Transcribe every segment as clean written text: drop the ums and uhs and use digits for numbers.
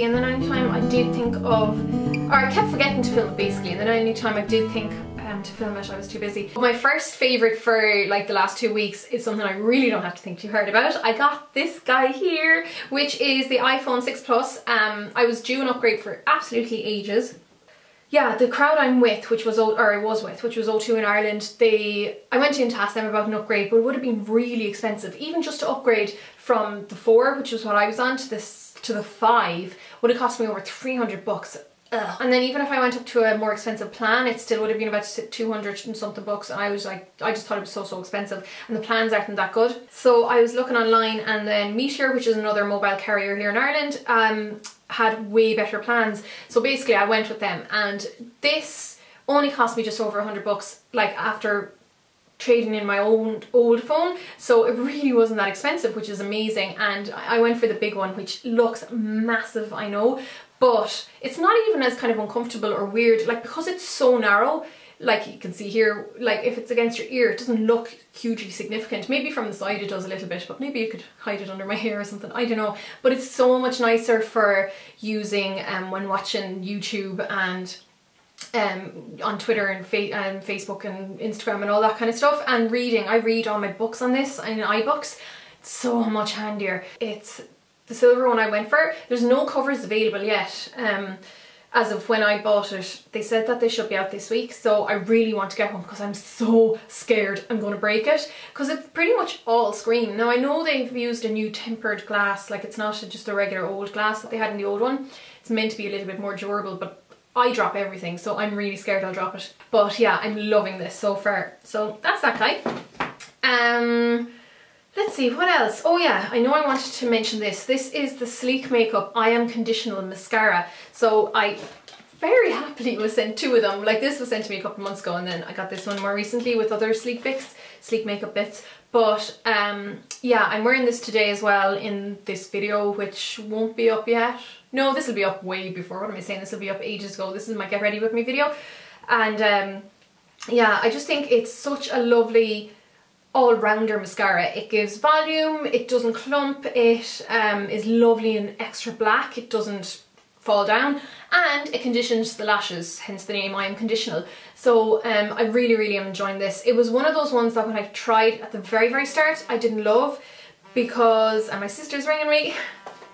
basically, and then anytime I did think of, or I kept forgetting to film it basically, and then anytime I did think to film it, I was too busy. But my first favourite for like the last 2 weeks is something I really don't have to think too hard about. I got this guy here, which is the iPhone 6 Plus. I was due an upgrade for absolutely ages. Yeah, the crowd I'm with, which was O2 in Ireland, I went in to ask them about an upgrade, but it would have been really expensive. Even just to upgrade from the 4, which was what I was on, to the 5, would have cost me over 300 bucks. Ugh. And then even if I went up to a more expensive plan, it still would have been about 200 and something bucks, and I was like, I just thought it was so expensive, and the plans aren't that good. So I was looking online, and then Meteor, which is another mobile carrier here in Ireland, had way better plans. So basically I went with them, and this only cost me just over 100 bucks, like after trading in my own old phone, so it really wasn't that expensive, which is amazing. And I went for the big one, which looks massive, I know, but it's not even as kind of uncomfortable or weird, like because it's so narrow. Like you can see here, like if it's against your ear, it doesn't look hugely significant. Maybe from the side it does a little bit, but maybe you could hide it under my hair or something, I don't know. But it's so much nicer for using when watching YouTube and on Twitter and Facebook and Instagram and all that kind of stuff, and reading. I read all my books on this in iBooks. It's so much handier. It's the silver one I went for. There's no covers available yet. As of when I bought it, they said that they should be out this week, so I really want to get one because I'm so scared I'm going to break it, because it's pretty much all screen. Now I know they've used a new tempered glass, like it's not just a regular old glass that they had in the old one. It's meant to be a little bit more durable, but I drop everything, so I'm really scared I'll drop it. But yeah, I'm loving this so far. So that's that guy. Let's see, what else? Oh yeah, I know I wanted to mention this. This is the LetzMakeup I Am Conditional Mascara. So I very happily was sent 2 of them. Like this was sent to me a couple of months ago, and then I got this one more recently with other LetzMakeup bits. But yeah, I'm wearing this today as well in this video, which won't be up yet. No, this will be up way before. What am I saying? This will be up ages ago. This is my get ready with me video. And yeah, I just think it's such a lovely all-rounder mascara. It gives volume, it doesn't clump, it is lovely and extra black, it doesn't fall down, and it conditions the lashes, hence the name I Am Conditional. So I really am enjoying this. It was one of those ones that when I tried at the very start I didn't love, because, and my sister's ringing me,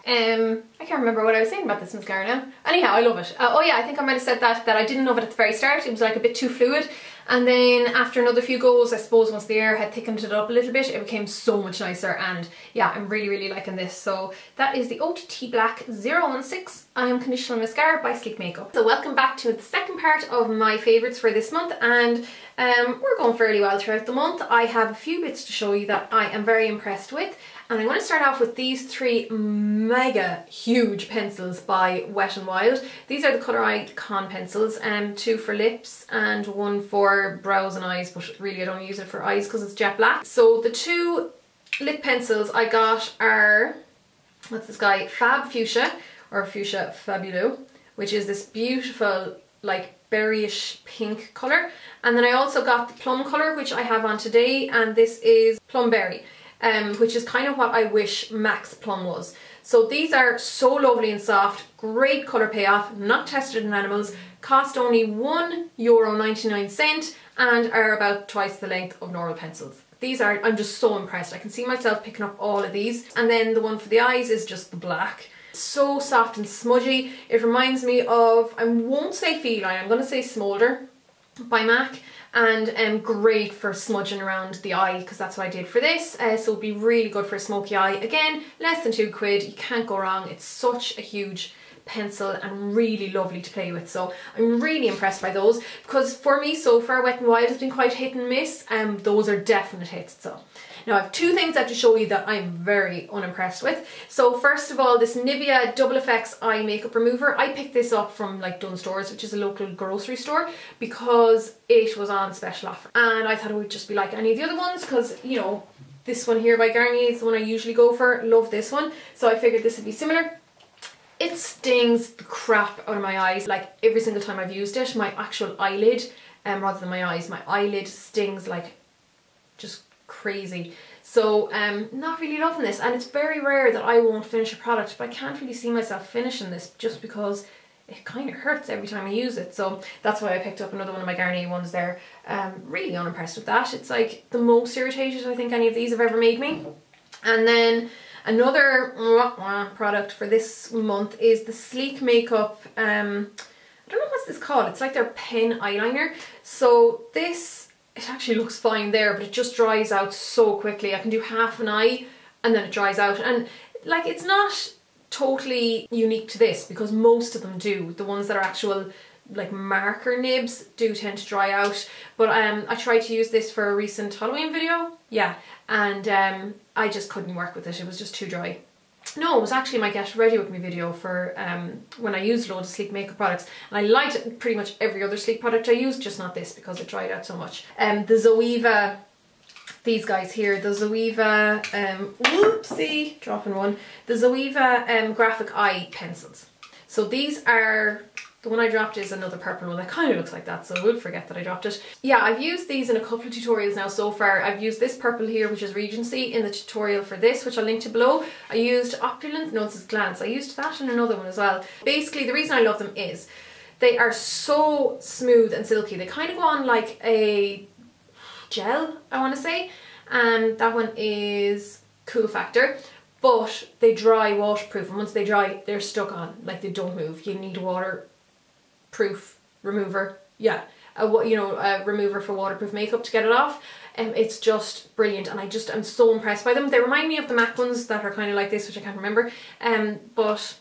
I can't remember what I was saying about this mascara now. Anyhow, I love it. Oh yeah, I think I might have said that I didn't love it at the very start. It was like a bit too fluid. And then after another few goes, I suppose once the air had thickened it up a little bit, it became so much nicer. And yeah, I'm really liking this. So that is the OTT Black 016 I Am Conditional Mascara by LetzMakeup. So welcome back to the second part of my favourites for this month. And we're going fairly well throughout the month. I have a few bits to show you that I am very impressed with. And I'm going to start off with these 3 mega huge pencils by Wet n Wild. These are the Colour Icon pencils, 2 for lips and 1 for brows and eyes, but really I don't use it for eyes because it's jet black. So the 2 lip pencils I got are, what's this guy, Fab Fuchsia, or Fuchsia Fabuleux, which is this beautiful like berryish pink colour. And then I also got the plum colour, which I have on today, and this is Plum Berry. Which is kind of what I wish Max Plum was. So these are so lovely and soft, great colour payoff, not tested in animals, cost only €1.99 and are about twice the length of normal pencils. These are, I'm just so impressed. I can see myself picking up all of these. And then the one for the eyes is just the black. So soft and smudgy. It reminds me of, I won't say Feline, I'm going to say Smolder by MAC. And great for smudging around the eye, because that's what I did for this. So it'd be really good for a smoky eye. Again, less than £2, you can't go wrong. It's such a huge pencil and really lovely to play with. So I'm really impressed by those, because for me so far Wet n Wild has been quite hit and miss, and those are definite hits. So now I have 2 things I have to show you that I'm very unimpressed with. So first of all, this Nivea Double Effects Eye Makeup Remover. I picked this up from like Dunnes Stores, which is a local grocery store, because it was on special offer. And I thought it would just be like any of the other ones, because, you know, this one here by Garnier is the one I usually go for. Love this one. So I figured this would be similar. It stings the crap out of my eyes. Like every single time I've used it, my actual eyelid, rather than my eyes, my eyelid stings like just crazy. So not really loving this, and it's very rare that I won't finish a product, but I can't really see myself finishing this just because it kind of hurts every time I use it. So that's why I picked up another one of my Garnier ones there. Really unimpressed with that. It's like the most irritated I think any of these have ever made me. And then another product for this month is the Sleek Makeup, I don't know what's this called, it's like their pen eyeliner. So this, it actually looks fine there, but it just dries out so quickly. I can do half an eye and then it dries out, and like it's not totally unique to this because most of them do. The ones that are actual like marker nibs do tend to dry out, but I tried to use this for a recent Halloween video, yeah, and I just couldn't work with it. It was just too dry. No, it was actually my Get Ready With Me video for when I used loads of Sleek makeup products, and I liked pretty much every other Sleek product I used, just not this because it dried out so much. The Zoeva, these guys here, the Zoeva, whoopsie, dropping one, the Zoeva graphic eye pencils. So these are, the one I dropped is another purple one that kind of looks like that, so I would forget that I dropped it. Yeah, I've used these in a couple of tutorials now so far. I've used this purple here, which is Regency, in the tutorial for this, which I'll link to below. I used Opulence, no, this is Glance. I used that in another one as well. Basically, the reason I love them is they are so smooth and silky. They kind of go on like a gel, I want to say. That one is Cool Factor, but they dry waterproof, and once they dry, they're stuck on, like they don't move. You need a waterproof remover, yeah, a remover for waterproof makeup to get it off. It's just brilliant, and I'm so impressed by them. They remind me of the MAC ones that are kind of like this, which I can't remember, but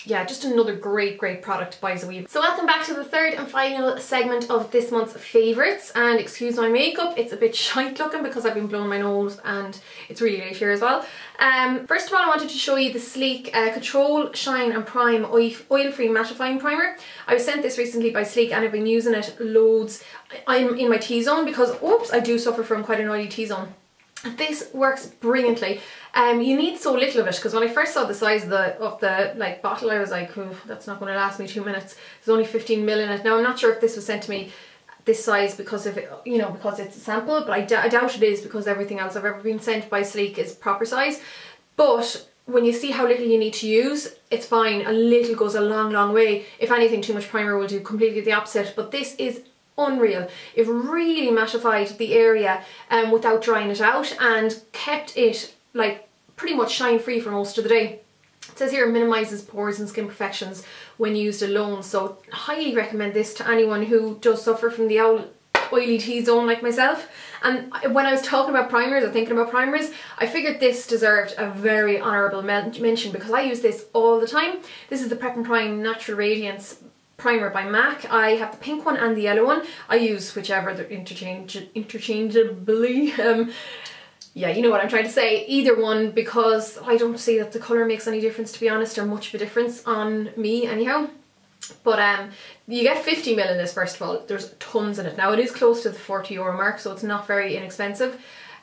yeah, just another great product by Zoeva. So welcome back to the third and final segment of this month's favourites, and excuse my makeup, it's a bit shite looking because I've been blowing my nose and it's really late here as well. First of all, I wanted to show you the Sleek Control Shine and Prime Oil-Free Mattifying Primer. I was sent this recently by Sleek and I've been using it loads. I'm in my T-zone because, oops, I do suffer from quite an oily T-zone. This works brilliantly. You need so little of it, because when I first saw the size of the like bottle, I was like, oh, that's not going to last me 2 minutes. There's only 15 ml in it. Now I'm not sure if this was sent to me this size because of it, you know, because it's a sample, but I doubt it is, because everything else I've ever been sent by Sleek is proper size. But when you see how little you need to use, it's fine. A little goes a long way. If anything, too much primer will do completely the opposite, but this is unreal. It really mattified the area without drying it out, and kept it like pretty much shine free for most of the day. It says here it minimises pores and skin imperfections when used alone, so highly recommend this to anyone who does suffer from the oily T-zone like myself. And when I was talking about primers or thinking about primers, I figured this deserved a very honourable mention because I use this all the time. This is the Prep and Prime Natural Radiance primer by MAC. I have the pink one and the yellow one. I use whichever, they're interchangeably. Yeah, you know what I'm trying to say. Either one, because I don't see that the colour makes any difference, to be honest, or much of a difference on me anyhow. But you get 50 ml in this, first of all. There's tons in it. Now it is close to the €40 mark, so it's not very inexpensive.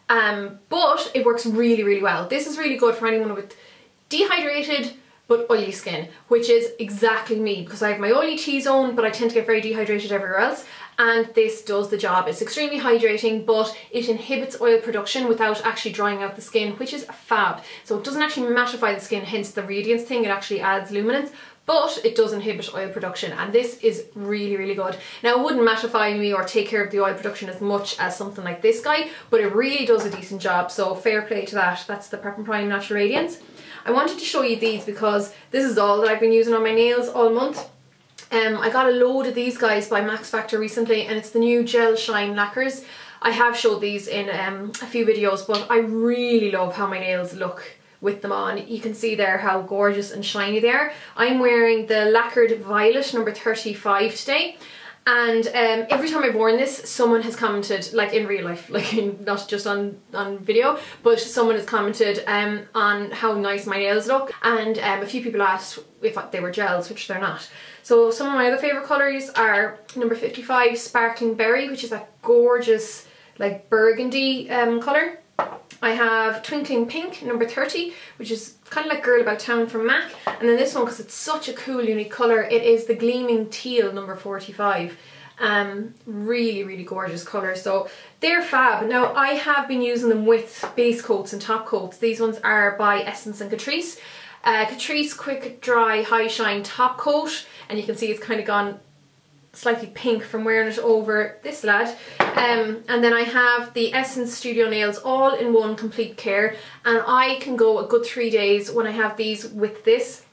But it works really well. This is really good for anyone with dehydrated but oily skin, which is exactly me, because I have my oily T-zone, but I tend to get very dehydrated everywhere else, and this does the job. It's extremely hydrating, but it inhibits oil production without actually drying out the skin, which is fab. So it doesn't actually mattify the skin, hence the radiance thing, it actually adds luminance, but it does inhibit oil production, and this is really good. Now it wouldn't mattify me or take care of the oil production as much as something like this guy, but it really does a decent job, so fair play to that. That's the Prep and Prime Natural Radiance. I wanted to show you these because this is all that I've been using on my nails all month. I got a load of these guys by Max Factor recently, and it's the new Gel Shine Lacquers. I have showed these in a few videos, but I really love how my nails look with them on. You can see there how gorgeous and shiny they are. I'm wearing the Lacquered Violet number 35 today, and every time I've worn this, someone has commented, like in real life, like not just on video, but someone has commented on how nice my nails look, and a few people asked if they were gels, which they're not. So some of my other favourite colours are number 55 Sparkling Berry, which is that gorgeous like burgundy colour. I have Twinkling Pink number 30, which is kind of like Girl About Town from MAC, and then this one, because it's such a cool unique colour, it is the Gleaming Teal number 45. Really, really gorgeous colour. So they're fab. Now I have been using them with base coats and top coats. These ones are by Essence and Catrice. Catrice Quick Dry High Shine Top Coat, and you can see it's kind of gone slightly pink from wearing it over this lad. And then I have the Essence Studio Nails All in One Complete Care, and I can go a good 3 days when I have these with this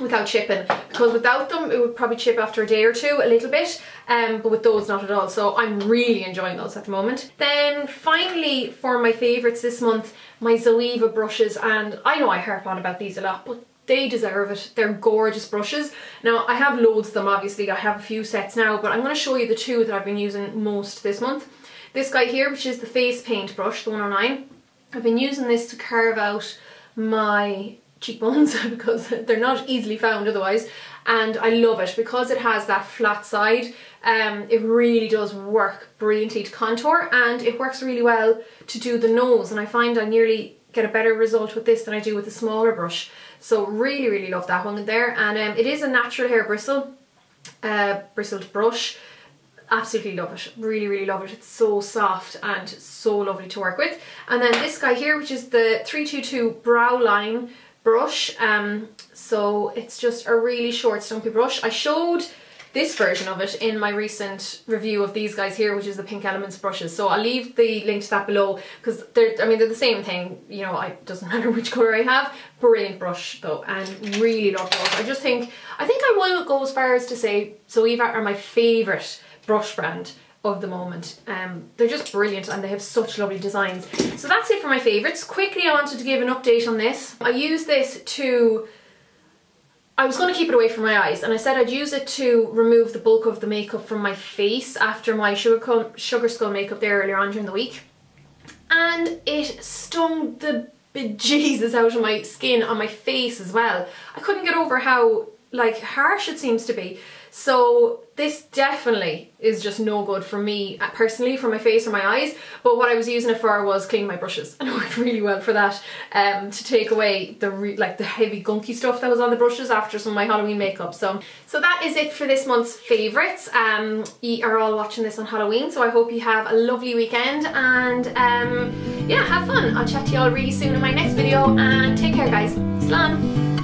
without chipping, because without them it would probably chip after a day or two a little bit, but with those not at all. So I'm really enjoying those at the moment. Then finally, for my favourites this month, my Zoeva brushes, and I know I harp on about these a lot, but they deserve it. They're gorgeous brushes. Now I have loads of them, obviously I have a few sets now, but I'm going to show you the two that I've been using most this month. This guy here, which is the face paint brush, the 109. I've been using this to carve out my cheekbones because they're not easily found otherwise, and I love it because it has that flat side. It really does work brilliantly to contour, and it works really well to do the nose, and I find I nearly get a better result with this than I do with the smaller brush. So really, really love that one there. And it is a natural hair bristled brush. Absolutely love it. Really, really love it. It's so soft and so lovely to work with. And then this guy here, which is the 322 Brow Line brush. So it's just a really short stumpy brush. I showed this version of it in my recent review of these guys here, which is the Pink Elements brushes. So I'll leave the link to that below, because they're the same thing, you know, it doesn't matter which colour I have. Brilliant brush though, and really love those. I think I will go as far as to say Zoeva are my favourite brush brand of the moment. They're just brilliant and they have such lovely designs. So that's it for my favourites. Quickly, I wanted to give an update on this. I use this to, I was going to keep it away from my eyes, and I said I'd use it to remove the bulk of the makeup from my face after my Sugar Skull makeup there earlier on during the week. And it stung the bejesus out of my skin on my face as well. I couldn't get over how like harsh it seems to be. So this definitely is just no good for me personally, for my face or my eyes. But what I was using it for was clean my brushes, and it worked really well for that, to take away the heavy gunky stuff that was on the brushes after some of my Halloween makeup. So that is it for this month's favourites. You are all watching this on Halloween, so I hope you have a lovely weekend, and yeah, have fun. I'll chat to you all really soon in my next video, and take care guys. Slán!